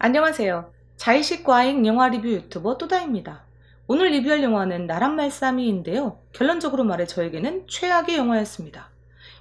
안녕하세요. 자의식 과잉 영화 리뷰 유튜버 또다입니다. 오늘 리뷰할 영화는 나란말싸미인데요. 결론적으로 말해 저에게는 최악의 영화였습니다.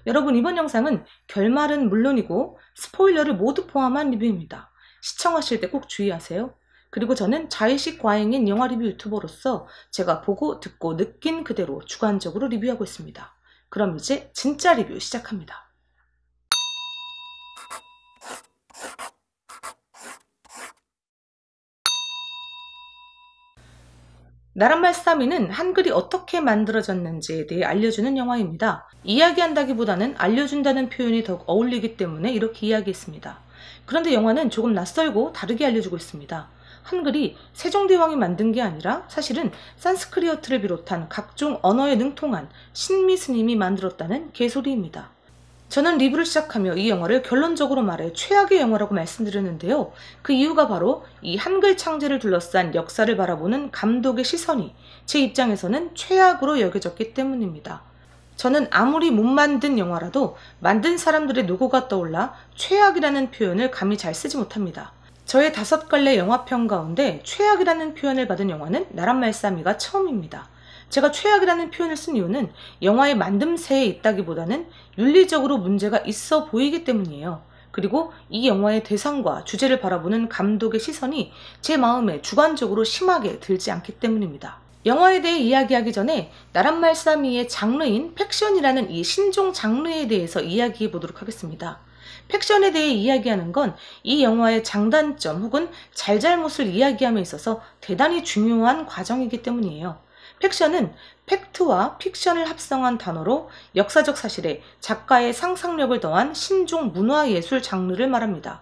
여러분, 이번 영상은 결말은 물론이고 스포일러를 모두 포함한 리뷰입니다. 시청하실 때 꼭 주의하세요. 그리고 저는 자의식 과잉인 영화 리뷰 유튜버로서 제가 보고 듣고 느낀 그대로 주관적으로 리뷰하고 있습니다. 그럼 이제 진짜 리뷰 시작합니다. 나란말싸미는 한글이 어떻게 만들어졌는지에 대해 알려주는 영화입니다. 이야기한다기보다는 알려준다는 표현이 더욱 어울리기 때문에 이렇게 이야기했습니다. 그런데 영화는 조금 낯설고 다르게 알려주고 있습니다. 한글이 세종대왕이 만든 게 아니라 사실은 산스크리어트를 비롯한 각종 언어에 능통한 신미 스님이 만들었다는 개소리입니다. 저는 리뷰를 시작하며 이 영화를 결론적으로 말해 최악의 영화라고 말씀드렸는데요. 그 이유가 바로 이 한글 창제를 둘러싼 역사를 바라보는 감독의 시선이 제 입장에서는 최악으로 여겨졌기 때문입니다. 저는 아무리 못 만든 영화라도 만든 사람들의 노고가 떠올라 최악이라는 표현을 감히 잘 쓰지 못합니다. 저의 5갈래 영화평 가운데 최악이라는 표현을 받은 영화는 나란말싸미가 처음입니다. 제가 최악이라는 표현을 쓴 이유는 영화의 만듦새에 있다기보다는 윤리적으로 문제가 있어 보이기 때문이에요. 그리고 이 영화의 대상과 주제를 바라보는 감독의 시선이 제 마음에 주관적으로 심하게 들지 않기 때문입니다. 영화에 대해 이야기하기 전에 나란말싸미의 장르인 팩션이라는 이 신종 장르에 대해서 이야기해 보도록 하겠습니다. 팩션에 대해 이야기하는 건 이 영화의 장단점 혹은 잘잘못을 이야기함에 있어서 대단히 중요한 과정이기 때문이에요. 팩션은 팩트와 픽션을 합성한 단어로 역사적 사실에 작가의 상상력을 더한 신종 문화예술 장르를 말합니다.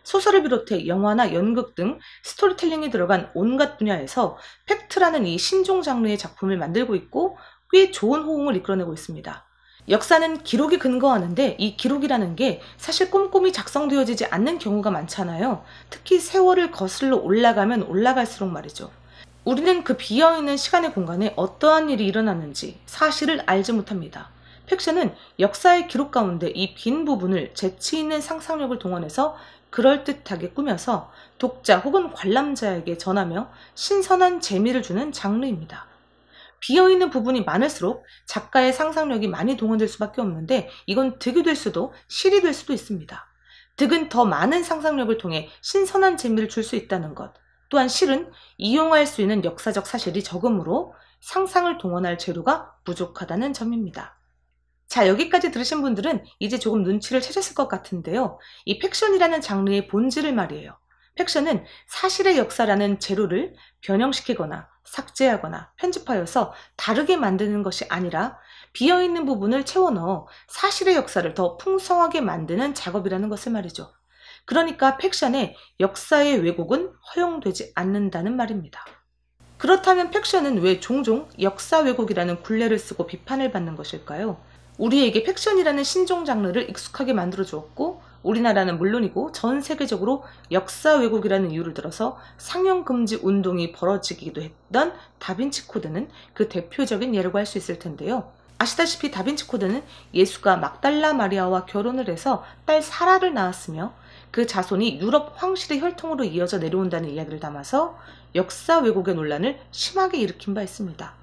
소설을 비롯해 영화나 연극 등 스토리텔링이 들어간 온갖 분야에서 팩트라는 이 신종 장르의 작품을 만들고 있고 꽤 좋은 호응을 이끌어내고 있습니다. 역사는 기록이 근거하는데 이 기록이라는 게 사실 꼼꼼히 작성되어지지 않는 경우가 많잖아요. 특히 세월을 거슬러 올라가면 올라갈수록 말이죠. 우리는 그 비어있는 시간의 공간에 어떠한 일이 일어났는지 사실을 알지 못합니다. 팩션은 역사의 기록 가운데 이 빈 부분을 재치있는 상상력을 동원해서 그럴듯하게 꾸며서 독자 혹은 관람자에게 전하며 신선한 재미를 주는 장르입니다. 비어있는 부분이 많을수록 작가의 상상력이 많이 동원될 수밖에 없는데 이건 득이 될 수도 실이 될 수도 있습니다. 득은 더 많은 상상력을 통해 신선한 재미를 줄 수 있다는 것, 또한 실은 이용할 수 있는 역사적 사실이 적으므로 상상을 동원할 재료가 부족하다는 점입니다. 자, 여기까지 들으신 분들은 이제 조금 눈치를 채셨을 것 같은데요. 이 팩션이라는 장르의 본질을 말이에요. 팩션은 사실의 역사라는 재료를 변형시키거나 삭제하거나 편집하여서 다르게 만드는 것이 아니라 비어있는 부분을 채워넣어 사실의 역사를 더 풍성하게 만드는 작업이라는 것을 말이죠. 그러니까 팩션의 역사의 왜곡은 허용되지 않는다는 말입니다. 그렇다면 팩션은 왜 종종 역사 왜곡이라는 굴레를 쓰고 비판을 받는 것일까요? 우리에게 팩션이라는 신종 장르를 익숙하게 만들어 주었고 우리나라는 물론이고 전 세계적으로 역사 왜곡이라는 이유를 들어서 상영 금지 운동이 벌어지기도 했던 다빈치 코드는 그 대표적인 예라고 할 수 있을 텐데요. 아시다시피 다빈치 코드는 예수가 막달라 마리아와 결혼을 해서 딸 사라를 낳았으며 그 자손이 유럽 황실의 혈통으로 이어져 내려온다는 이야기를 담아서 역사 왜곡의 논란을 심하게 일으킨 바 있습니다.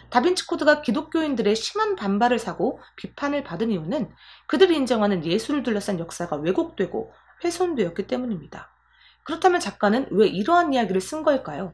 다빈치 코드가 기독교인들의 심한 반발을 사고 비판을 받은 이유는 그들이 인정하는 예수를 둘러싼 역사가 왜곡되고 훼손되었기 때문입니다. 그렇다면 작가는 왜 이러한 이야기를 쓴 걸까요?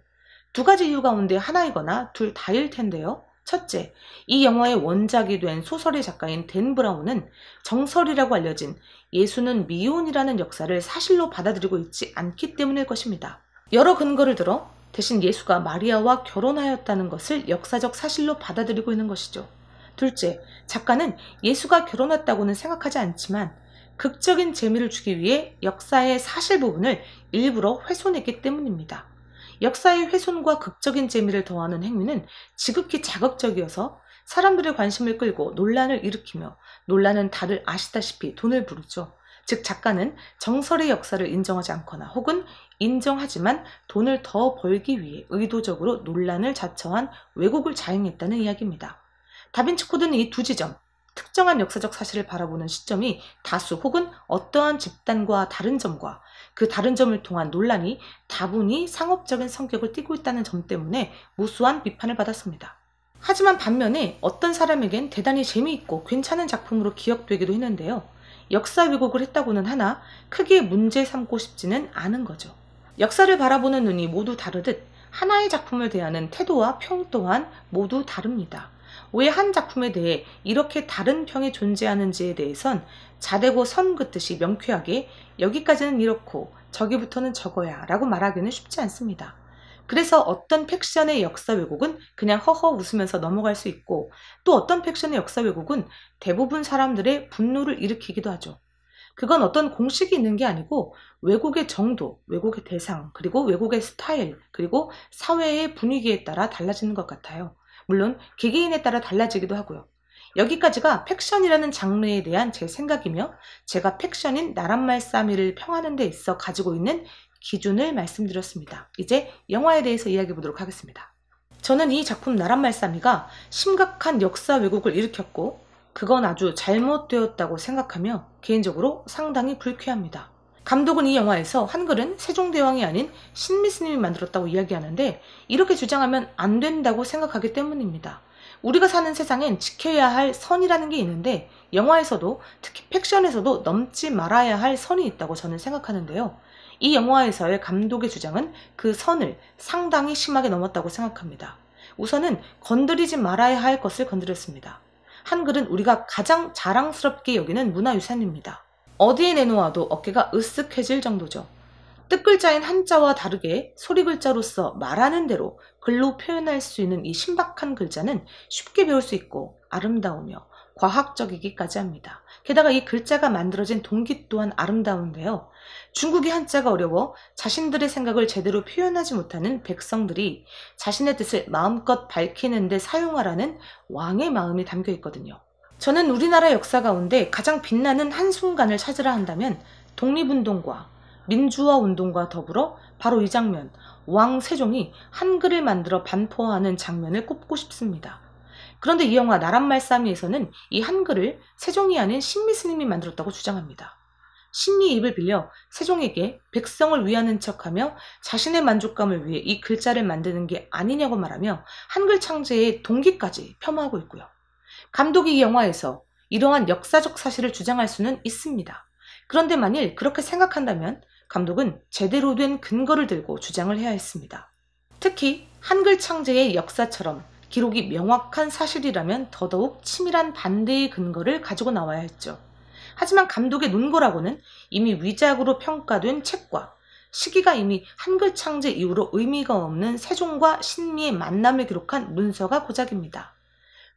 두 가지 이유 가운데 하나이거나 둘 다일 텐데요. 첫째, 이 영화의 원작이 된 소설의 작가인 댄 브라운은 정설이라고 알려진 예수는 미혼이라는 역사를 사실로 받아들이고 있지 않기 때문일 것입니다. 여러 근거를 들어 대신 예수가 마리아와 결혼하였다는 것을 역사적 사실로 받아들이고 있는 것이죠. 둘째, 작가는 예수가 결혼했다고는 생각하지 않지만 극적인 재미를 주기 위해 역사의 사실 부분을 일부러 훼손했기 때문입니다. 역사의 훼손과 극적인 재미를 더하는 행위는 지극히 자극적이어서 사람들의 관심을 끌고 논란을 일으키며 논란은 다들 아시다시피 돈을 부르죠. 즉 작가는 정설의 역사를 인정하지 않거나 혹은 인정하지만 돈을 더 벌기 위해 의도적으로 논란을 자처한 왜곡을 자행했다는 이야기입니다. 다빈치 코드는 이 두 지점, 특정한 역사적 사실을 바라보는 시점이 다수 혹은 어떠한 집단과 다른 점과 그 다른 점을 통한 논란이 다분히 상업적인 성격을 띠고 있다는 점 때문에 무수한 비판을 받았습니다. 하지만 반면에 어떤 사람에겐 대단히 재미있고 괜찮은 작품으로 기억되기도 했는데요. 역사 왜곡을 했다고는 하나 크게 문제 삼고 싶지는 않은 거죠. 역사를 바라보는 눈이 모두 다르듯 하나의 작품을 대하는 태도와 평 또한 모두 다릅니다. 왜 한 작품에 대해 이렇게 다른 평이 존재하는지에 대해선 자대고 선 긋듯이 명쾌하게 여기까지는 이렇고 저기부터는 저거야 라고 말하기는 쉽지 않습니다. 그래서 어떤 팩션의 역사 왜곡은 그냥 허허 웃으면서 넘어갈 수 있고 또 어떤 팩션의 역사 왜곡은 대부분 사람들의 분노를 일으키기도 하죠. 그건 어떤 공식이 있는 게 아니고 왜곡의 정도, 왜곡의 대상, 그리고 왜곡의 스타일, 그리고 사회의 분위기에 따라 달라지는 것 같아요. 물론 개개인에 따라 달라지기도 하고요. 여기까지가 팩션이라는 장르에 대한 제 생각이며 제가 팩션인 나란말싸미를 평하는 데 있어 가지고 있는 기준을 말씀드렸습니다. 이제 영화에 대해서 이야기해 보도록 하겠습니다. 저는 이 작품 나란말싸미가 심각한 역사 왜곡을 일으켰고 그건 아주 잘못되었다고 생각하며 개인적으로 상당히 불쾌합니다. 감독은 이 영화에서 한글은 세종대왕이 아닌 신미스님이 만들었다고 이야기하는데 이렇게 주장하면 안 된다고 생각하기 때문입니다. 우리가 사는 세상엔 지켜야 할 선이라는 게 있는데 영화에서도 특히 팩션에서도 넘지 말아야 할 선이 있다고 저는 생각하는데요. 이 영화에서의 감독의 주장은 그 선을 상당히 심하게 넘었다고 생각합니다. 우선은 건드리지 말아야 할 것을 건드렸습니다. 한글은 우리가 가장 자랑스럽게 여기는 문화유산입니다. 어디에 내놓아도 어깨가 으쓱해질 정도죠. 뜻글자인 한자와 다르게 소리글자로서 말하는 대로 글로 표현할 수 있는 이 신박한 글자는 쉽게 배울 수 있고 아름다우며 과학적이기까지 합니다. 게다가 이 글자가 만들어진 동기 또한 아름다운데요. 중국의 한자가 어려워 자신들의 생각을 제대로 표현하지 못하는 백성들이 자신의 뜻을 마음껏 밝히는 데 사용하라는 왕의 마음이 담겨 있거든요. 저는 우리나라 역사 가운데 가장 빛나는 한순간을 찾으라 한다면 독립운동과 민주화 운동과 더불어 바로 이 장면, 왕 세종이 한글을 만들어 반포하는 장면을 꼽고 싶습니다. 그런데 이 영화 나란말싸미에서는 이 한글을 세종이 아닌 신미스님이 만들었다고 주장합니다. 신미의 입을 빌려 세종에게 백성을 위하는 척하며 자신의 만족감을 위해 이 글자를 만드는 게 아니냐고 말하며 한글 창제의 동기까지 폄하하고 있고요. 감독이 이 영화에서 이러한 역사적 사실을 주장할 수는 있습니다. 그런데 만일 그렇게 생각한다면 감독은 제대로 된 근거를 들고 주장을 해야 했습니다. 특히 한글 창제의 역사처럼 기록이 명확한 사실이라면 더더욱 치밀한 반대의 근거를 가지고 나와야 했죠. 하지만 감독의 논거라고는 이미 위작으로 평가된 책과 시기가 이미 한글 창제 이후로 의미가 없는 세종과 신미의 만남을 기록한 문서가 고작입니다.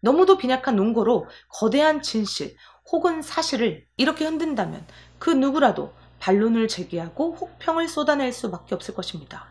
너무도 빈약한 논거로 거대한 진실 혹은 사실을 이렇게 흔든다면 그 누구라도 반론을 제기하고 혹평을 쏟아낼 수밖에 없을 것입니다.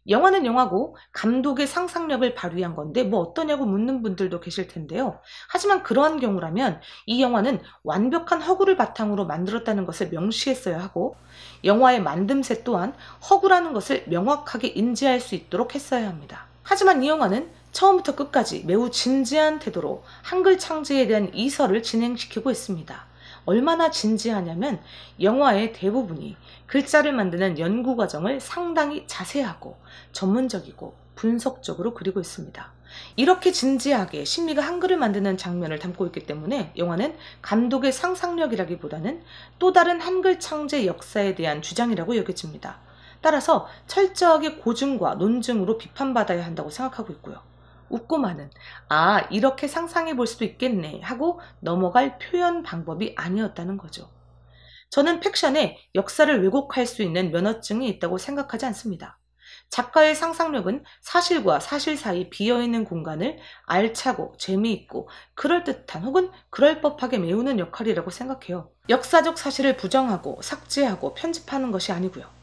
영화는 영화고 감독의 상상력을 발휘한 건데 뭐 어떠냐고 묻는 분들도 계실 텐데요. 하지만 그러한 경우라면 이 영화는 완벽한 허구를 바탕으로 만들었다는 것을 명시했어야 하고 영화의 만듦새 또한 허구라는 것을 명확하게 인지할 수 있도록 했어야 합니다. 하지만 이 영화는 처음부터 끝까지 매우 진지한 태도로 한글 창제에 대한 이설을 진행시키고 있습니다. 얼마나 진지하냐면 영화의 대부분이 글자를 만드는 연구 과정을 상당히 자세하고 전문적이고 분석적으로 그리고 있습니다. 이렇게 진지하게 신미가 한글을 만드는 장면을 담고 있기 때문에 영화는 감독의 상상력이라기보다는 또 다른 한글 창제 역사에 대한 주장이라고 여겨집니다. 따라서 철저하게 고증과 논증으로 비판받아야 한다고 생각하고 있고요. 웃고만은 이렇게 상상해 볼 수도 있겠네 하고 넘어갈 표현 방법이 아니었다는 거죠. 저는 팩션에 역사를 왜곡할 수 있는 면허증이 있다고 생각하지 않습니다. 작가의 상상력은 사실과 사실 사이 비어있는 공간을 알차고 재미있고 그럴듯한 혹은 그럴 법하게 메우는 역할이라고 생각해요. 역사적 사실을 부정하고 삭제하고 편집하는 것이 아니고요.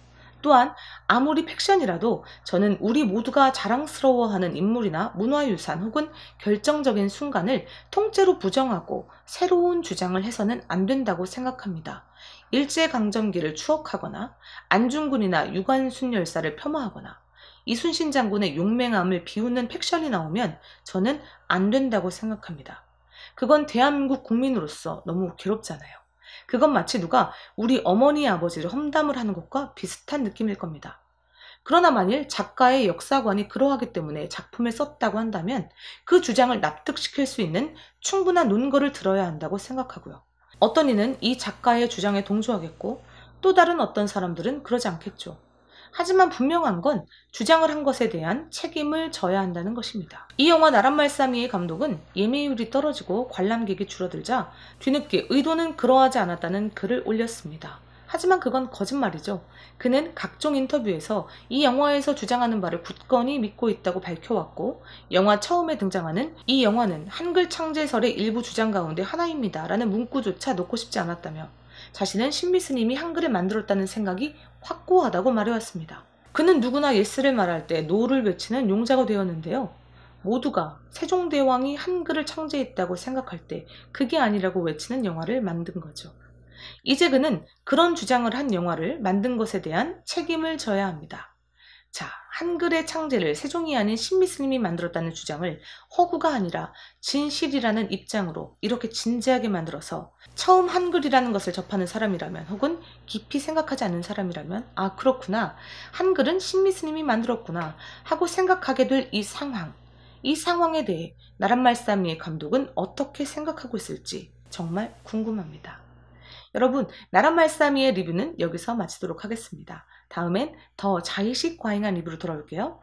또한 아무리 팩션이라도 저는 우리 모두가 자랑스러워하는 인물이나 문화유산 혹은 결정적인 순간을 통째로 부정하고 새로운 주장을 해서는 안 된다고 생각합니다. 일제강점기를 추억하거나 안중근이나 유관순 열사를 폄하하거나 이순신 장군의 용맹함을 비웃는 팩션이 나오면 저는 안 된다고 생각합니다. 그건 대한민국 국민으로서 너무 괴롭잖아요. 그건 마치 누가 우리 어머니 아버지를 험담을 하는 것과 비슷한 느낌일 겁니다. 그러나 만일 작가의 역사관이 그러하기 때문에 작품을 썼다고 한다면 그 주장을 납득시킬 수 있는 충분한 논거를 들어야 한다고 생각하고요. 어떤 이는 이 작가의 주장에 동조하겠고 또 다른 어떤 사람들은 그러지 않겠죠. 하지만 분명한 건 주장을 한 것에 대한 책임을 져야 한다는 것입니다. 이 영화 나란말싸미의 감독은 예매율이 떨어지고 관람객이 줄어들자 뒤늦게 의도는 그러하지 않았다는 글을 올렸습니다. 하지만 그건 거짓말이죠. 그는 각종 인터뷰에서 이 영화에서 주장하는 바를 굳건히 믿고 있다고 밝혀왔고 영화 처음에 등장하는 이 영화는 한글 창제설의 일부 주장 가운데 하나입니다 라는 문구조차 놓고 싶지 않았다며 자신은 신미스님이 한글을 만들었다는 생각이 확고하다고 말해왔습니다. 그는 누구나 예스를 말할 때 노를 외치는 용자가 되었는데요. 모두가 세종대왕이 한글을 창제했다고 생각할 때 그게 아니라고 외치는 영화를 만든 거죠. 이제 그는 그런 주장을 한 영화를 만든 것에 대한 책임을 져야 합니다. 자, 한글의 창제를 세종이 아닌 신미스님이 만들었다는 주장을 허구가 아니라 진실이라는 입장으로 이렇게 진지하게 만들어서 처음 한글이라는 것을 접하는 사람이라면 혹은 깊이 생각하지 않는 사람이라면 아 그렇구나, 한글은 신미스님이 만들었구나 하고 생각하게 될 이 상황에 대해 나란말싸미의 감독은 어떻게 생각하고 있을지 정말 궁금합니다. 여러분, 나란말싸미의 리뷰는 여기서 마치도록 하겠습니다. 다음엔 더 자의식 과잉한 리뷰로 돌아올게요.